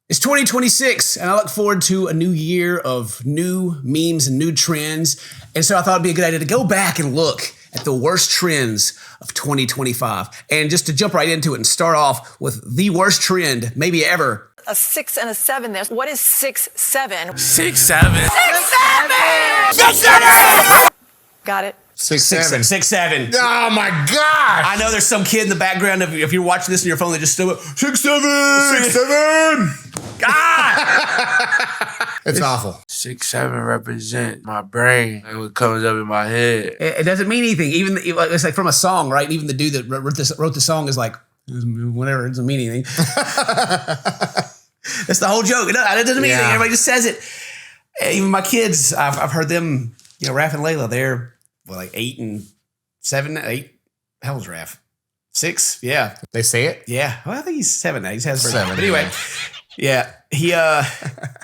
It's 2026, and I look forward to a new year of new memes and new trends. And so I thought it'd be a good idea to go back and look at the worst trends of 2025. And just to jump right into it and start off with the worst trend maybe ever. A 6 and a 7 there. What is 6, 7? 6, 7. 6, 7! 6, 7! Got it. 6, 7. 6, 7. Oh my gosh! I know there's some kid in the background. If you're watching this on your phone, they just still 6, 7. 6, 7. God! It's awful. 6, 7 represent my brain. Like what comes up in my head. It doesn't mean anything. Even it's like from a song, right? Even the dude that wrote the song is like, whatever. It doesn't mean anything. That's the whole joke. It doesn't mean anything. Everybody just says it. Even my kids, I've heard them. Raph and Layla, they're like 8 and 7, 8. How old's Raph? 6? Yeah. They say it? Yeah. Well, I think he's 7 now. He's has 7. But anyway, yeah.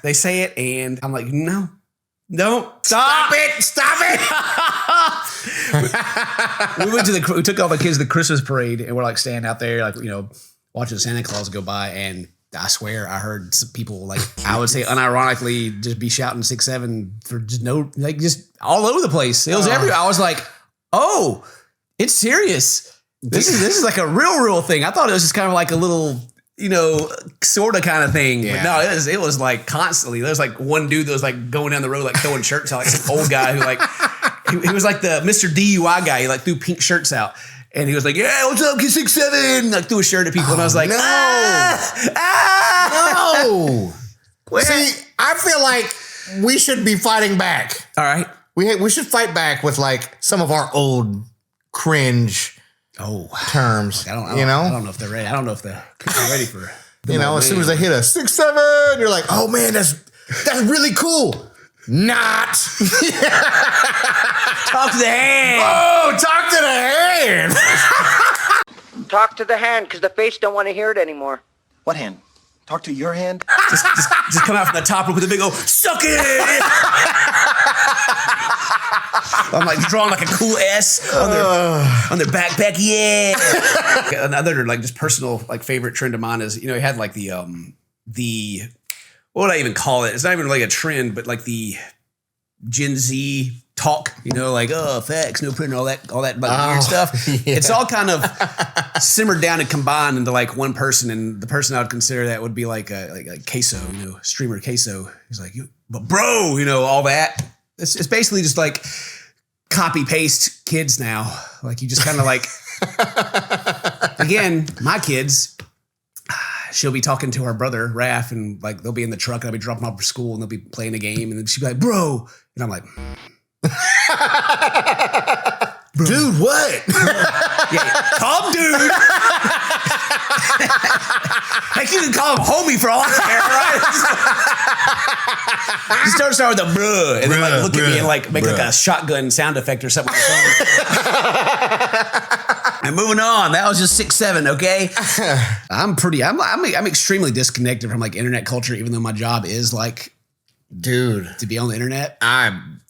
They say it, and I'm like, no, stop it. We took all the kids to the Christmas parade, and we're like standing out there, like, watching Santa Claus go by, and I swear I heard some people, like, I would say unironically, just be shouting 6, 7 for just just all over the place. It was everywhere. I was like, oh, it's serious. This is like a real thing. I thought it was just kind of like a little, sort of kind of thing. Yeah. But no, it was like constantly. There was like one dude that was like going down the road, like throwing shirts out, like some old guy who like, he was like the Mr. DUI guy. He like threw pink shirts out. And he was like, yeah, what's up, kid 6, 7? Like threw a shirt at people. And I was like, no. No. See, I feel like we should be fighting back. All right. We should fight back with like some of our old cringe terms. I don't know if they're ready. I don't know if they're ready for as soon as they hit a 6, 7, you're like, oh man, that's really cool. Not. Talk to the hand. Oh, talk to the hand. Talk to the hand, because the face don't want to hear it anymore. What hand? Talk to your hand? just come out from the top rope with a big old suck it. I'm like drawing like a cool S on their backpack. Yeah. Another like just personal like favorite trend of mine is he had like the what would I even call it? It's not even like a trend, but like the Gen Z talk, like, facts, no printing, all that like weird stuff. Yeah. It's all kind of simmered down and combined into like one person, and the person I would consider that would be like Queso, streamer Queso. He's like, but bro, all that. It's basically just like copy paste kids now. Like you just kind of like, again, my kids. She'll be talking to her brother, Raph, and like they'll be in the truck and I'll be dropping off for school and they'll be playing a game and then she'll be like, bro. And I'm like, dude, what? Yeah, calm dude. Heck, you can call him homie for all I care, right? Just start with a bruh and then like look at me and like make like a shotgun sound effect or something. And moving on, that was just 6, 7, okay? I'm extremely disconnected from like internet culture, even though my job is like, dude, to be on the internet. I'm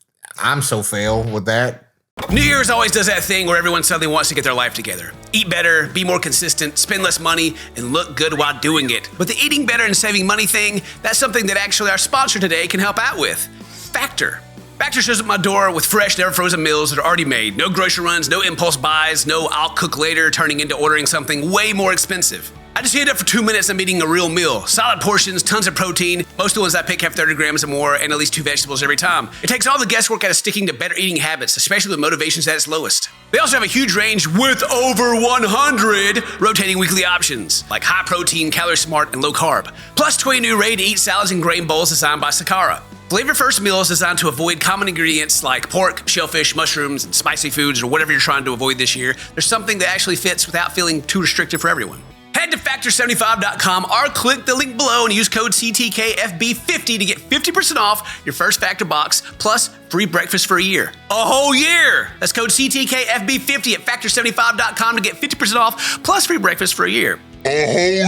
so fail with that. New Year's always does that thing where everyone suddenly wants to get their life together. Eat better, be more consistent, spend less money, and look good while doing it. But the eating better and saving money thing, that's something that actually our sponsor today can help out with. Factor. Factor shows up my door with fresh, never frozen meals that are already made. No grocery runs, no impulse buys, no I'll cook later turning into ordering something way more expensive. I just heat it up for 2 minutes and I'm eating a real meal. Solid portions, tons of protein. Most of the ones I pick have 30 grams or more and at least 2 vegetables every time. It takes all the guesswork out of sticking to better eating habits, especially when motivation's at its lowest. They also have a huge range with over 100 rotating weekly options, like high protein, calorie smart, and low carb. Plus 20 new ready-to-eat salads and grain bowls designed by Sakara. Flavor First meal is designed to avoid common ingredients like pork, shellfish, mushrooms, and spicy foods, or whatever you're trying to avoid this year. There's something that actually fits without feeling too restrictive for everyone. Head to Factor75.com or click the link below and use code CTKFB50 to get 50% off your first Factor box, plus free breakfast for a year. A whole year! That's code CTKFB50 at Factor75.com to get 50% off, plus free breakfast for a year. A whole year!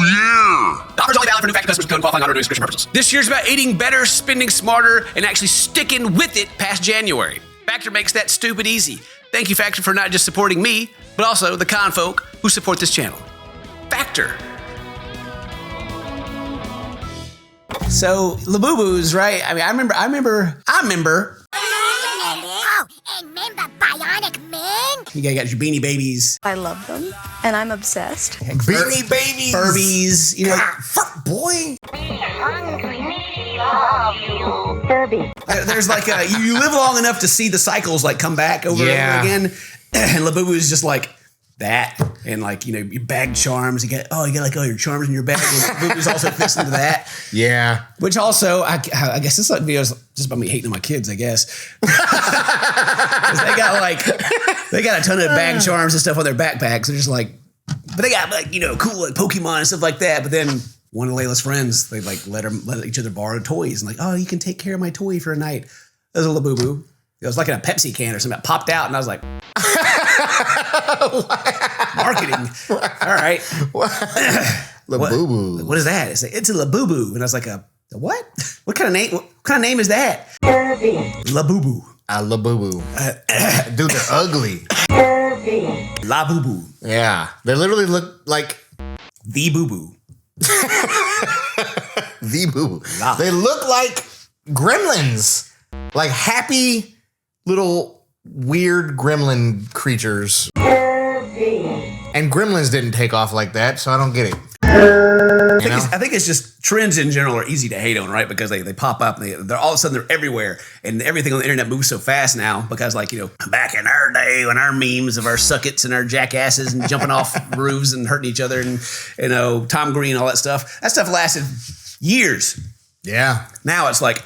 The offer's only valid for new Factor customers with code qualifying on subscription purposes. This year's about eating better, spending smarter, and actually sticking with it past January. Factor makes that stupid easy. Thank you, Factor, for not just supporting me, but also the con folk who support this channel. Factor. So Labubu's, right? I mean, I remember. Oh, and remember Bionic Man? You got your Beanie Babies, I love them, and I'm obsessed. Beanie Babies. Furbies. You know, Fuck, boy. there's like you live long enough to see the cycles like come back over and over again, and Labubu is just like that, and like your bag charms. You got like all your charms in your bag. Labubu's also fits into that. Yeah. Which also, I guess this video is just about me hating on my kids, I guess. 'Cause they got a ton of bag charms and stuff on their backpacks. They're just like, but they got like cool like Pokemon and stuff like that. But then one of Layla's friends, they like let each other borrow toys and like, oh, you can take care of my toy for a night. That was a Labubu. It was like in a Pepsi can or something. It popped out, and I was like, marketing. All right. Labubu. What is that? It's a Labubu. And I was like, a what? What kind of name? What kind of name is that? Labubu. Labubu. Dude, they're ugly. Labubu. Yeah. They literally look like The Boo Boo. the boo. They look like gremlins. Like happy little weird gremlin creatures. And gremlins didn't take off like that, so I don't get it. I think it's just trends in general are easy to hate on, right? Because they pop up and they're all of a sudden they're everywhere, and everything on the internet moves so fast now. Because back in our day when our memes of our suckets and our jackasses and jumping off roofs and hurting each other and Tom Green, all that stuff lasted years. Yeah. Now it's like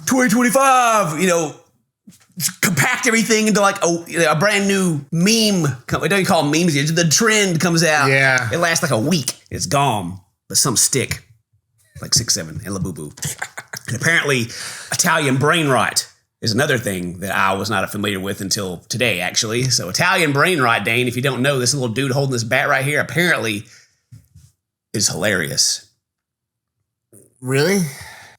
2025, compact everything into like a brand new meme. We don't even call them memes. The trend comes out. Yeah. It lasts like a week. It's gone. But some stick. Like 6'7" and Labubu. And apparently Italian brain rot is another thing that I was not familiar with until today, actually. So Italian brain rot, Dane, if you don't know, this little dude holding this bat right here apparently is hilarious. Really?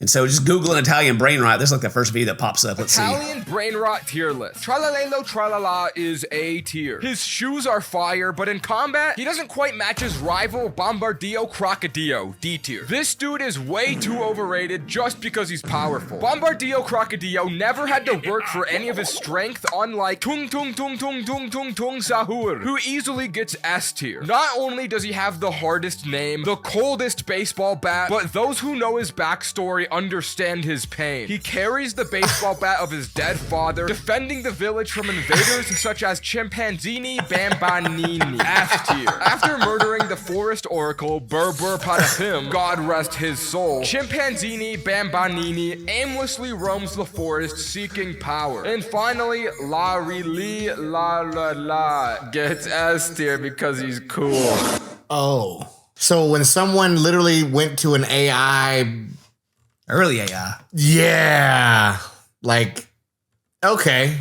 And so just Googling Italian brain rot, this is like the first video that pops up. Let's see. Italian brain rot tier list. Tralalelo Tralala is A tier. His shoes are fire, but in combat, he doesn't quite match his rival Bombardio Crocodillo, D tier. This dude is way too overrated just because he's powerful. Bombardio Crocodillo never had to work for any of his strength, unlike Tung Tung Tung Tung Tung Tung Tung Sahur, who easily gets S tier. Not only does he have the hardest name, the coldest baseball bat, but those who know his backstory understand his pain. He carries the baseball bat of his dead father, defending the village from invaders such as Chimpanzini Bambanini. F tier. After murdering the forest oracle Berber Patapim, God rest his soul, Chimpanzini Bambanini aimlessly roams the forest seeking power. And finally, La Rili La La La gets S tier because he's cool. Oh. So when someone literally went to an AI... Early AI. Yeah. Like, okay.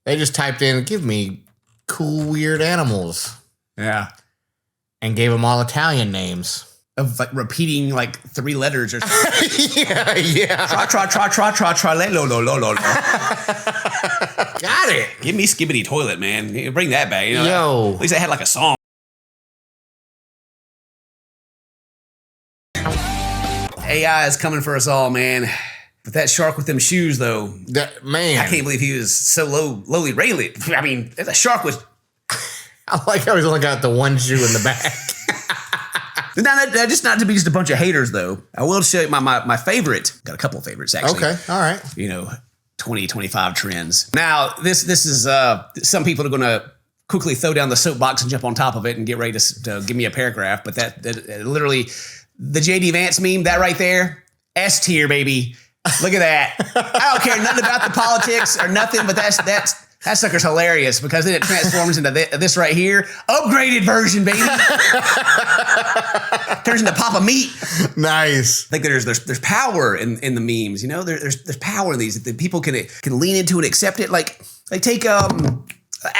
They just typed in, give me cool, weird animals. Yeah. And gave them all Italian names. Of like repeating like 3 letters or something. Yeah. Lo, lo, lo, lo. Got it. Give me Skibbity Toilet, man. Bring that back. Yo. At least I had like a song. AI is coming for us all, man. But that shark with them shoes, though. Man. I can't believe he was so lowly rated. I mean, the shark was... I like how he's only got the one shoe in the back. Just not to be just a bunch of haters, though. I will show you my favorite. Got a couple of favorites, actually. Okay, all right. 2025 trends. Now, this is... some people are going to quickly throw down the soapbox and jump on top of it and get ready to give me a paragraph. But that literally... The JD Vance meme, that right there, S tier, baby. Look at that. I don't care nothing about the politics or nothing, but that sucker's hilarious because then it transforms into this right here. Upgraded version, baby. Turns into Papa Meat. Nice. I think there's power in the memes. There's power in these that people can lean into and accept it. Like take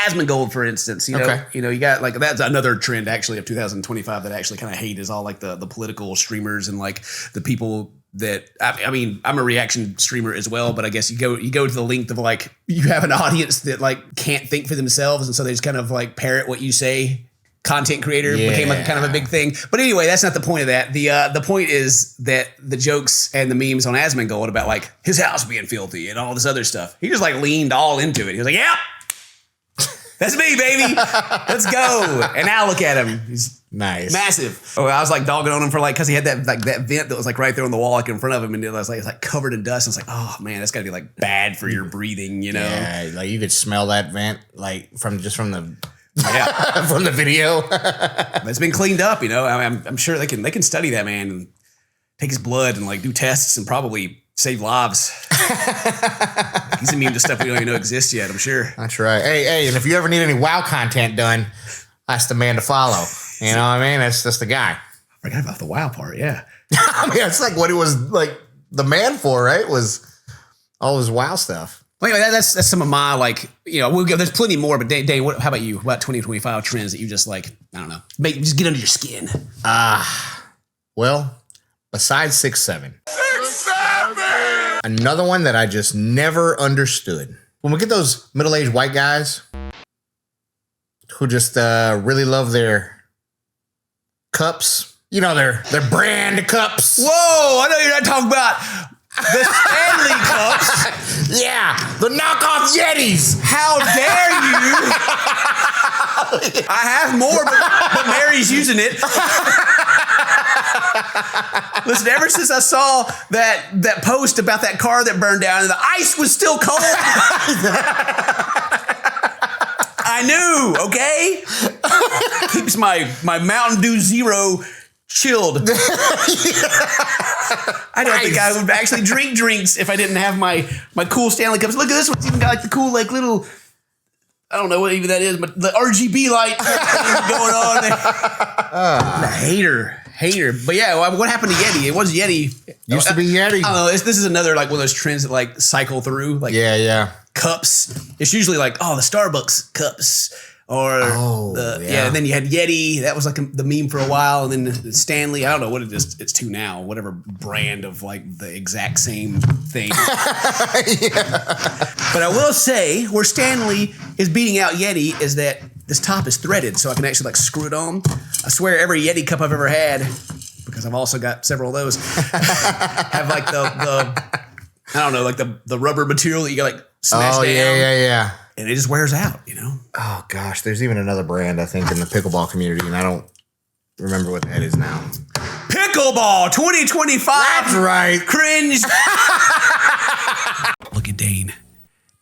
Asmongold, for instance, Okay. You got like, that's another trend actually of 2025 that I actually kind of hate is all like the political streamers and like the people that, I mean, I'm a reaction streamer as well, but I guess you go to the length of like, you have an audience that like can't think for themselves. And so they just kind of like parrot what you say content creator became like kind of a big thing. But anyway, that's not the point of that. The point is that the jokes and the memes on Asmongold about like his house being filthy and all this other stuff. He just like leaned all into it. He was like, yeah, that's me, baby. Let's go. And now look at him. He's nice. Massive. Oh, I was like dogging on him for like, cause he had that vent that was like right there on the wall, like in front of him. And it was like covered in dust. I was like, oh man, that's gotta be like bad for your breathing, you know? Yeah, like you could smell that vent like from the from the video. It's been cleaned up, you know. I'm sure they can study that man and take his blood and like do tests and probably save lives. He's immune to stuff we don't even know exists yet, I'm sure. That's right. Hey, and if you ever need any WoW content done, that's the man to follow. You know what I mean? That's the guy. I forgot about the WoW part, yeah. I mean, it's like what he was like the man for, right? Was all his WoW stuff. Well, anyway, that's some of my like, you know, there's plenty more, but Dane, how about you? What about 2025 trends that you just like, I don't know, just get under your skin? Well, besides 6'7", another one that I just never understood. When we get those middle-aged white guys who just really love their cups, you know, their brand cups. Whoa, I know you're not talking about the Stanley cups. Yeah, the knockoff Yetis. How dare you? I have more, but Mary's using it. Listen, ever since I saw that post about that car that burned down and the ice was still cold, I knew, okay? Keeps my Mountain Dew Zero chilled. I don't think I would actually drink drinks if I didn't have my cool Stanley cups. Look at this one. It's even got like the cool like little, I don't know what even that is, but the RGB light going on there. Hater. But yeah, what happened to Yeti? It was Yeti. Used to be Yeti. I don't know. This is another like one of those trends that like cycle through. Like yeah. Cups. It's usually like, the Starbucks cups. Or and then you had Yeti. That was like the meme for a while, and then Stanley. I don't know what it's to now. Whatever brand of like the exact same thing. But I will say where Stanley is beating out Yeti is that this top is threaded, so I can actually like screw it on. I swear every Yeti cup I've ever had, because I've also got several of those, have like the I don't know, like the rubber material that you got like smash down. Yeah. And it just wears out, you know? Oh, gosh. There's even another brand, I think, in the pickleball community, and I don't remember what that is now. Pickleball 2025. That's right. Cringe. Look at Dane.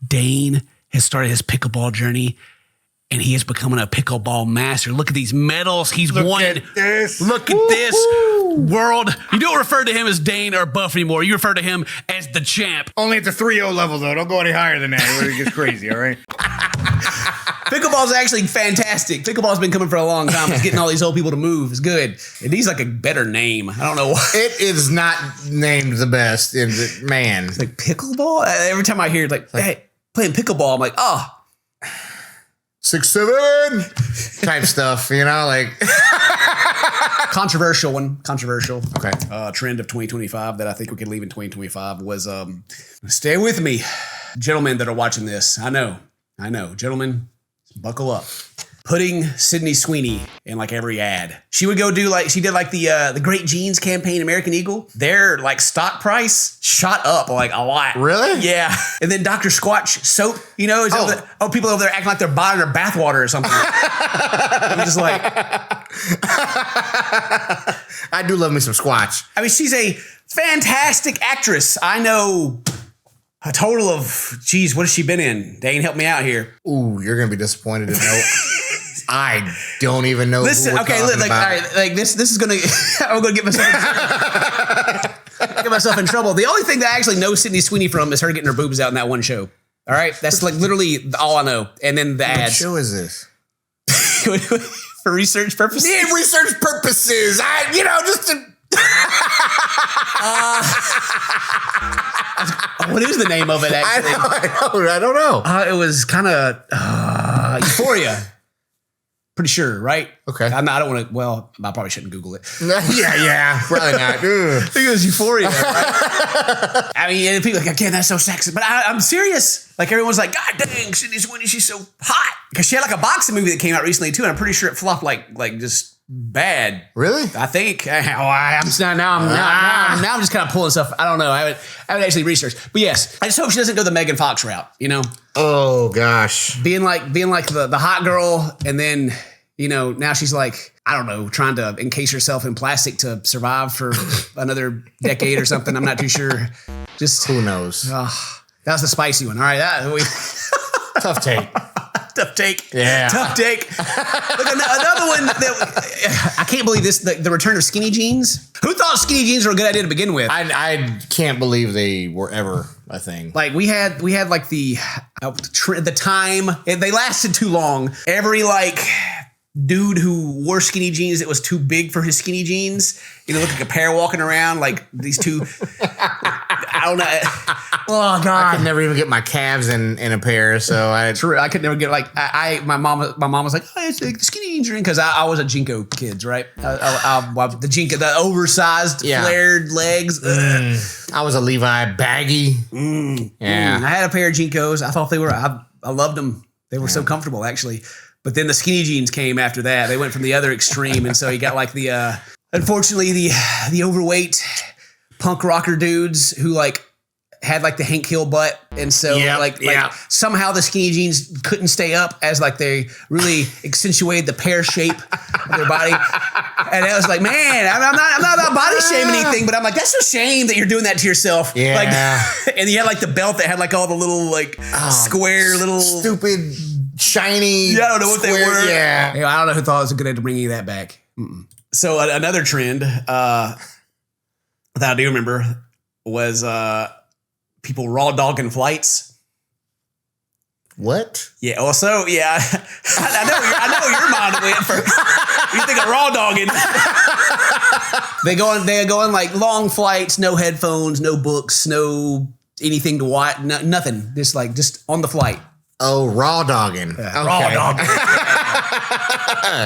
Dane has started his pickleball journey, and he is becoming a pickleball master. Look at these medals he's won. Look at this world. You don't refer to him as Dane or Buff anymore. You refer to him as the champ. Only at the 3-0 level, though. Don't go any higher than that. It gets crazy, all right? Pickleball's actually fantastic. Pickleball's been coming for a long time. It's getting all these old people to move. It's good. It needs like a better name. I don't know why. It is not named the best. Man. It's like pickleball? Every time I hear it, like, hey, playing pickleball, I'm like, 6'7" type stuff, you know, like controversial. Okay. Trend of 2025 that I think we could leave in 2025 was stay with me, gentlemen that are watching this. I know, gentlemen, buckle up. Putting Sydney Sweeney in like every ad. She would go do like she did like the Great Jeans campaign, American Eagle. Their like stock price shot up like a lot. Really? Yeah. And then Dr. Squatch soap, you know, people over there acting like they're buying their bathwater or something. I'm just like, I do love me some Squatch. I mean, she's a fantastic actress. I know a total of, geez, what has she been in? Dane, help me out here. Ooh, you're gonna be disappointed to know. I don't even know. Listen, okay, look, like, all right, like this is gonna. I'm gonna get myself in trouble. The only thing that I actually know Sydney Sweeney from is her getting her boobs out in that one show. All right, that's like literally all I know. And then the ads. What show is this? For research purposes. Yeah, research purposes. Just to. What is the name of it? Actually, I don't know. It was kind of Euphoria. Pretty sure, right? Okay. I don't want to. Well, I probably shouldn't Google it. yeah, probably not. I think it was Euphoria, right? I mean, and people are like, again, that's so sexy. But I'm serious. Like everyone's like, God dang, Sydney Sweeney, she's so hot. Because she had like a boxing movie that came out recently too, and I'm pretty sure it flopped like just bad. Really? I think. Now I'm just kind of pulling stuff. I don't know. I haven't actually researched. But yes, I just hope she doesn't go the Megan Fox route. You know? Oh gosh. Being like the hot girl, and then now she's like, I don't know, trying to encase herself in plastic to survive for another decade or something. I'm not too sure. Just who knows? That was the spicy one. All right, tough take. Tough take. Yeah. Tough take. Look, another one that I can't believe this, the return of skinny jeans. Who thought skinny jeans were a good idea to begin with? I can't believe they were ever a thing. Like we had like the time, they lasted too long. Every like dude who wore skinny jeans that was too big for his skinny jeans, look like a pair walking around, like these two. I don't know. Oh God! I could never even get my calves in a pair, so I could never get like my mom was like, oh, it's like the skinny jeans are in, because I was a Jinko kid, right? The Jinko, the oversized flared legs. I was a Levi baggy. Yeah, I had a pair of Jinkos. I thought they were. I loved them. They were so comfortable, actually. But then the skinny jeans came after that. They went from the other extreme, and so you got like the unfortunately the overweight punk rocker dudes who like had like the Hank Hill butt, and so like somehow the skinny jeans couldn't stay up, as like they really accentuated the pear shape of their body. And I was like, man, I'm not about body shaming anything, but I'm like, that's a shame that you're doing that to yourself. Yeah. Like, and you had like the belt that had like all the little like square little stupid shiny. Yeah, I don't know what they were. Yeah. I don't know who thought it was a good idea to bring any of that back. So another trend that I do remember was people raw dogging flights. What? Yeah. Well, so yeah, I know your mind went first. You think of raw dogging? They go on like long flights, no headphones, no books, no anything to watch, nothing. Just on the flight. Oh, raw dogging. Okay. Raw dogging.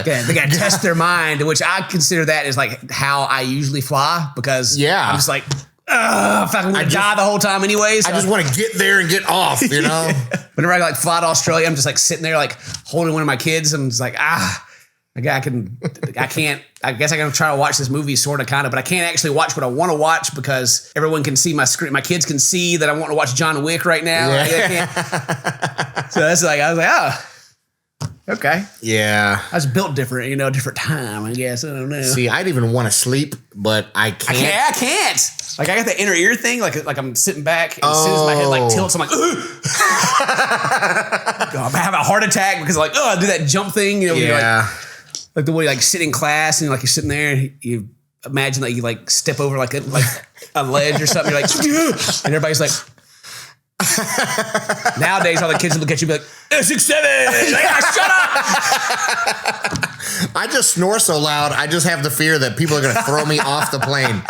Okay, they got to test their mind, which I consider that as like how I usually fly, because I'm just like, if I can die the whole time anyways. I just want to get there and get off, Whenever I like fly to Australia, I'm just like sitting there like holding one of my kids. I'm just like, I guess I can try to watch this movie sort of kind of, but I can't actually watch what I want to watch because everyone can see my screen. My kids can see that I want to watch John Wick right now. Yeah. So that's like, I was like, okay. Yeah. I was built different, different time, I guess. I don't know. See, I'd even want to sleep, but I can't. I can't. Like I got the inner ear thing, like I'm sitting back, and as soon as my head like tilts, I'm like, I'm having a heart attack because like, I do that jump thing, like the way you like sit in class and like you're sitting there, you imagine like you like step over like a ledge or something. You're like, and everybody's like, nowadays all the kids look at you and be like, 6'7", like, shut up. I just snore so loud. I just have the fear that people are going to throw me off the plane.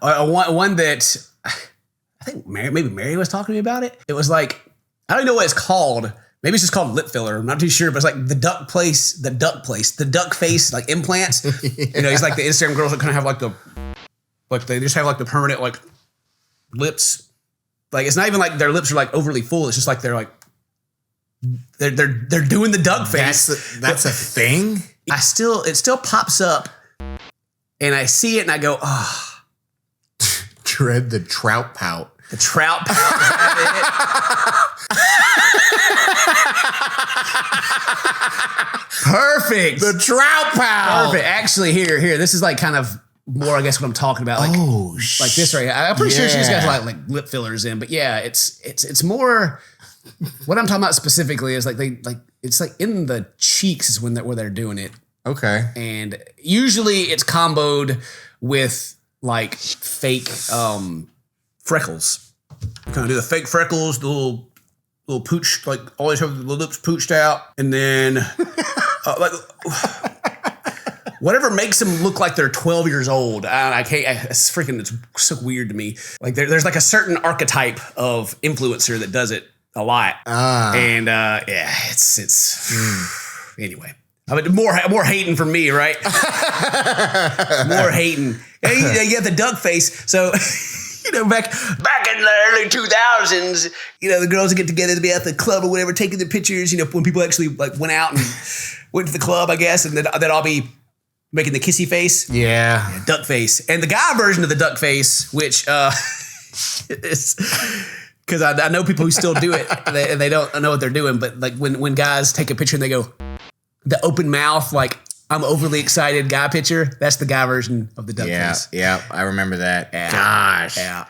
One that I think maybe Mary was talking to me about it. It was like, I don't know what it's called. Maybe it's just called lip filler. I'm not too sure, but it's like the duck face, like implants. He's like the Instagram girls that kind of have they just have like the permanent like lips. Like it's not even like their lips are like overly full. It's just like they're like they're doing the duck face. That's a thing. It still pops up, and I see it and I go, oh. Dread the trout pout. The trout pout. Perfect. The trout pout. Perfect. Actually, here. This is like kind of more, I guess, what I'm talking about. Like, like this right here. I'm pretty sure she's got like lip fillers in, but yeah, it's more. What I'm talking about specifically is like it's like in the cheeks is where they're doing it. Okay. And usually it's comboed with like fake freckles. You kind of do the fake freckles, the little pooch, like always have the lips pooched out, and then like whatever makes them look like they're 12 years old. I can't. It's so weird to me. Like there's like a certain archetype of influencer that does it a lot, and it's anyway. I mean, more hating from me, right? More hating. And you got the duck face. So, back in the early 2000s, the girls would get together to be at the club or whatever, taking their pictures. When people actually went out and went to the club, I guess, and they'd all be making the kissy face. Yeah. Duck face. And the guy version of the duck face, which is because I know people who still do it and they don't know what they're doing. But when guys take a picture and they go, the open mouth, I'm overly excited guy picture, that's the guy version of the duck face. Yeah, I remember that. Yeah. Gosh. Yeah.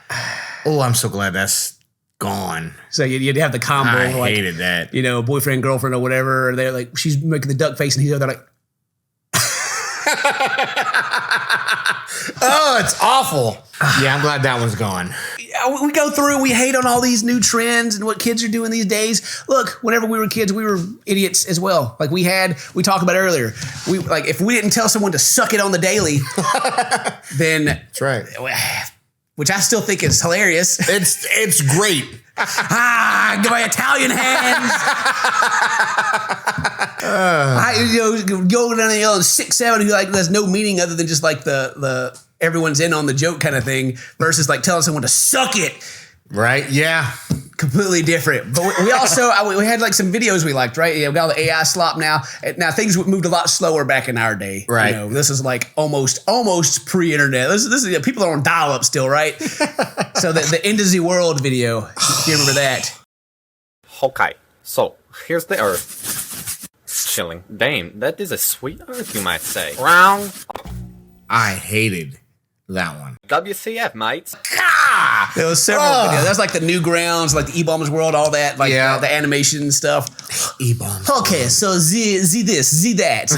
Oh, I'm so glad that's gone. So you'd have the combo. I hated that. Boyfriend, girlfriend, or whatever. They're she's making the duck face, and they're like, oh, it's awful. Yeah, I'm glad that one's gone. We go through, we hate on all these new trends and what kids are doing these days. Look, whenever we were kids, we were idiots as well. We talked about earlier. If we didn't tell someone to suck it on the daily, then that's right. Which I still think is hilarious. It's great. My Italian hands. Go down and yelling 6'7", who there's no meaning other than just the everyone's in on the joke kind of thing versus telling someone to suck it. Right? Yeah. Completely different. But we also we had some videos we liked, right? We got all the AI slop now. Now things moved a lot slower back in our day. Right. This is almost pre-internet. This is people are on dial-up still, right? So the end of the world video, if you remember that. Okay, so here's the Earth. Chilling. Damn, that is a sweet Earth, you might say. Wrong. I hated that one. WCF, mates. There was several videos. That's the Newgrounds, the E-Bombs World, all that, the animation stuff. E-Bombs. Okay, so Z this, Z that.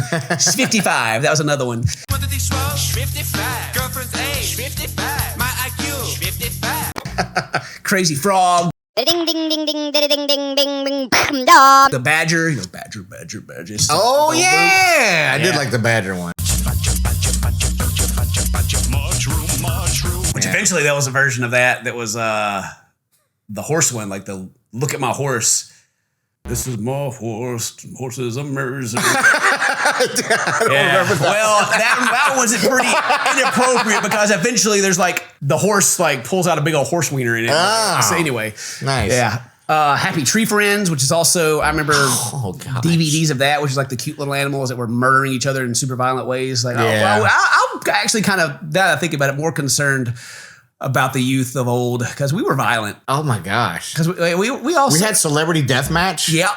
55, that was another one. 55. Girlfriend's age, 55. My IQ, 55. Crazy Frog. Ding ding ding ding ding ding ding ding ding dong. The Badger, Badger. Oh yeah, I did like the Badger one. Which eventually there was a version of that was the horse one, the look at my horse. This is my horse. Horses are mers. I don't remember that. Well, that wasn't pretty inappropriate because eventually there's the horse pulls out a big old horse wiener in it. Oh, so anyway, nice. Yeah. Happy Tree Friends, which is also, I remember DVDs of that, which is the cute little animals that were murdering each other in super violent ways. I'm actually kind of, now that I think about it, more concerned about the youth of old because we were violent. Oh my gosh. Because we also... We had Celebrity Deathmatch. Yep.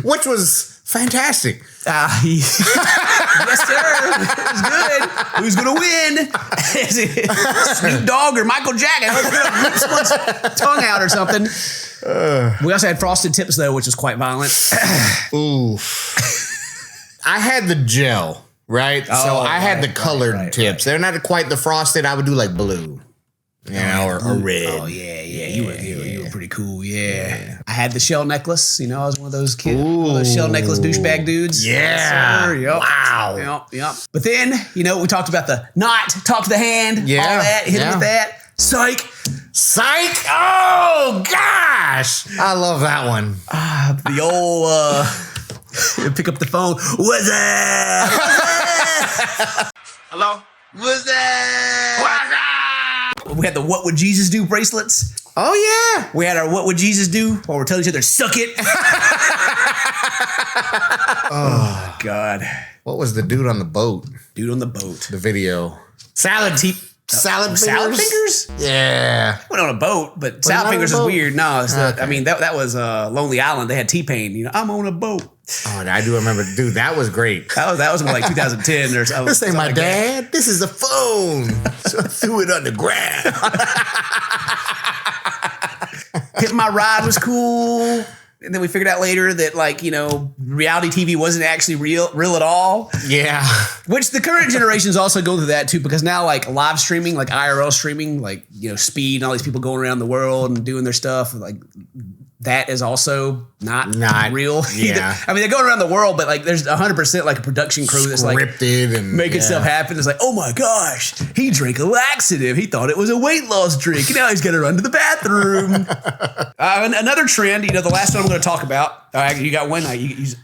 Which was fantastic. Yes, sir. It was good. Who's going to win? Snoop Dogg or Michael Jackson? Who's going to rip someone's tongue out or something? We also had Frosted Tips, though, which was quite violent. Ooh. I had the gel, right? So I had the colored tips. They're not quite the frosted. I would do blue. Or red. Oh, yeah. You were pretty cool, yeah. I had the shell necklace. I was one of those kids. One of those shell necklace douchebag dudes. Yeah. Yes, sir. Yep. Wow. Yep. But then, we talked about the not, talk to the hand, all that, hit him with that. Psych. Oh, gosh. I love that one. The old, pick up the phone. What's that? Hello? What's that? What's that? We had the What Would Jesus Do bracelets. Oh, yeah. We had our What Would Jesus Do while we're telling each other, suck it. Oh, God. What was the dude on the boat? Dude on the boat. The video. Salad fingers? Yeah. Went on a boat, but salad fingers is weird. No, it's not, I mean, that was Lonely Island. They had T-Pain. I'm on a boat. Oh, I do remember. Dude, that was great. That was more 2010 or something. This ain't my dad. That. This is a phone. So I threw it on the ground. Hit My Ride was cool. And then we figured out later that reality TV wasn't actually real at all. Yeah. Which the current generations also go through that too, because now live streaming, IRL streaming, Speed and all these people going around the world and doing their stuff, that is also not real either. Yeah. I mean, they're going around the world, but like there's 100% like a production crew that's like scripted and making stuff happen. It's like, oh my gosh, he drank a laxative. He thought it was a weight loss drink. And now he's got to run to the bathroom. Another trend, the last one I'm going to talk about. You got one.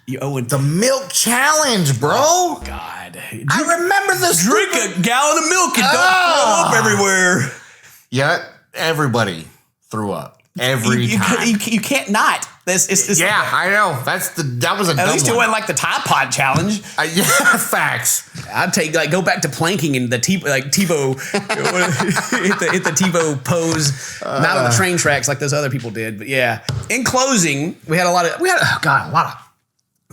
You owe it. The milk challenge, bro. Oh, God. I remember this. Drink a gallon of milk and don't throw up everywhere. Yeah, everybody threw up. Every time. You can't not. It's I know. That was a at least it wasn't like the Tide Pod challenge. Yeah, facts. I'd go back to planking and the TiVo hit the TiVo pose, not on the train tracks like those other people did. But yeah. In closing, we had a lot of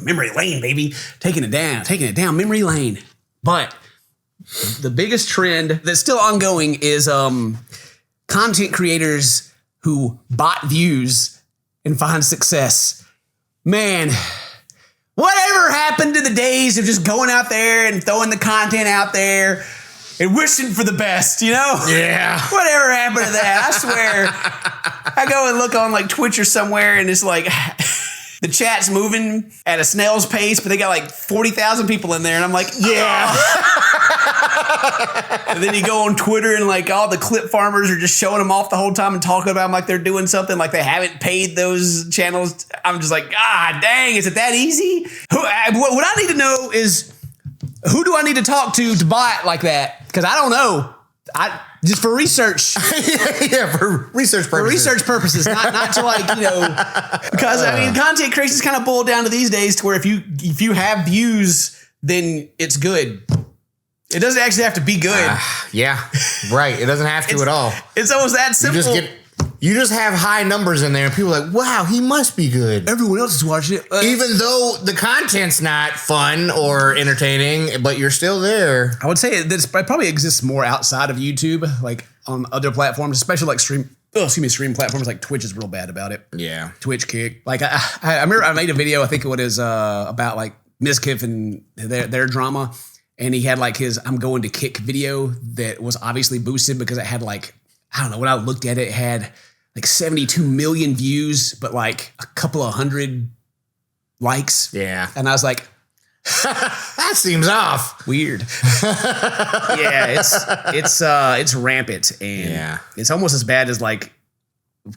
memory lane, baby. Taking it down, memory lane. But the biggest trend that's still ongoing is content creators who bought views and find success. Man, whatever happened to the days of just going out there and throwing the content out there and wishing for the best, Yeah. Whatever happened to that? I swear. I go and look on like Twitch or somewhere and it's like the chat's moving at a snail's pace, but they got like 40,000 people in there. And I'm like, yeah. And then you go on Twitter and like all the clip farmers are just showing them off the whole time and talking about them like they're doing something, like they haven't paid those channels. I'm just like, dang, is it that easy? What I need to know is who do I need to talk to buy it like that? Because I don't know. Just for research. Yeah, for research purposes. For research purposes, not to like, because I mean, content creation is kind of boiled down to these days to where if you have views, then it's good. It doesn't actually have to be good. Yeah, right. It doesn't have to at all. It's almost that simple. You just have high numbers in there and people are like, wow, he must be good. Everyone else is watching it. Even though the content's not fun or entertaining, but you're still there. I would say it probably exists more outside of YouTube, like on other platforms, especially like stream platforms like Twitch is real bad about it. Yeah. Twitch Kick. Like I remember I made a video, I think it was about like Mizkif and their drama. And he had like his I'm going to kick video that was obviously boosted because it had like, I don't know, when I looked at it, it had like 72 million views, but like a couple of hundred likes. Yeah. And I was like, that seems off. Weird. Yeah, it's rampant. And it's almost as bad as like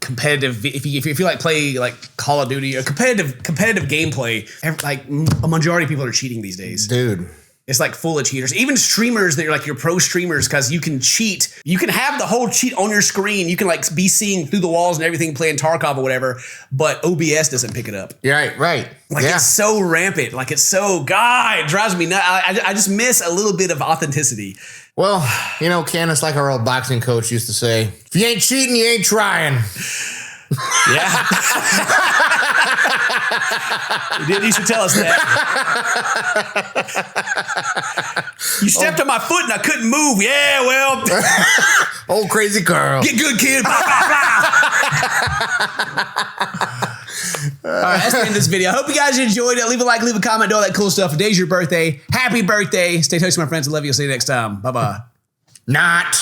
competitive. If you like play like Call of Duty or competitive gameplay, like a majority of people are cheating these days. Dude. It's like full of cheaters. Even streamers that are like your pro streamers, because you can cheat. You can have the whole cheat on your screen. You can like be seeing through the walls and everything playing Tarkov or whatever, but OBS doesn't pick it up. Right. Like it's so rampant. Like it's so, God, it drives me nuts. I just miss a little bit of authenticity. Well, Ken, it's like our old boxing coach used to say, if you ain't cheating, you ain't trying. Yeah. You didn't used to tell us that. You stepped on my foot and I couldn't move. Yeah, well. Old crazy Carl. Get good, kid. All right, that's the end of this video. I hope you guys enjoyed it. Leave a like, leave a comment, do all that cool stuff. Today's your birthday. Happy birthday. Stay toasty, my friends. I love you. I'll see you next time. Bye-bye. Not.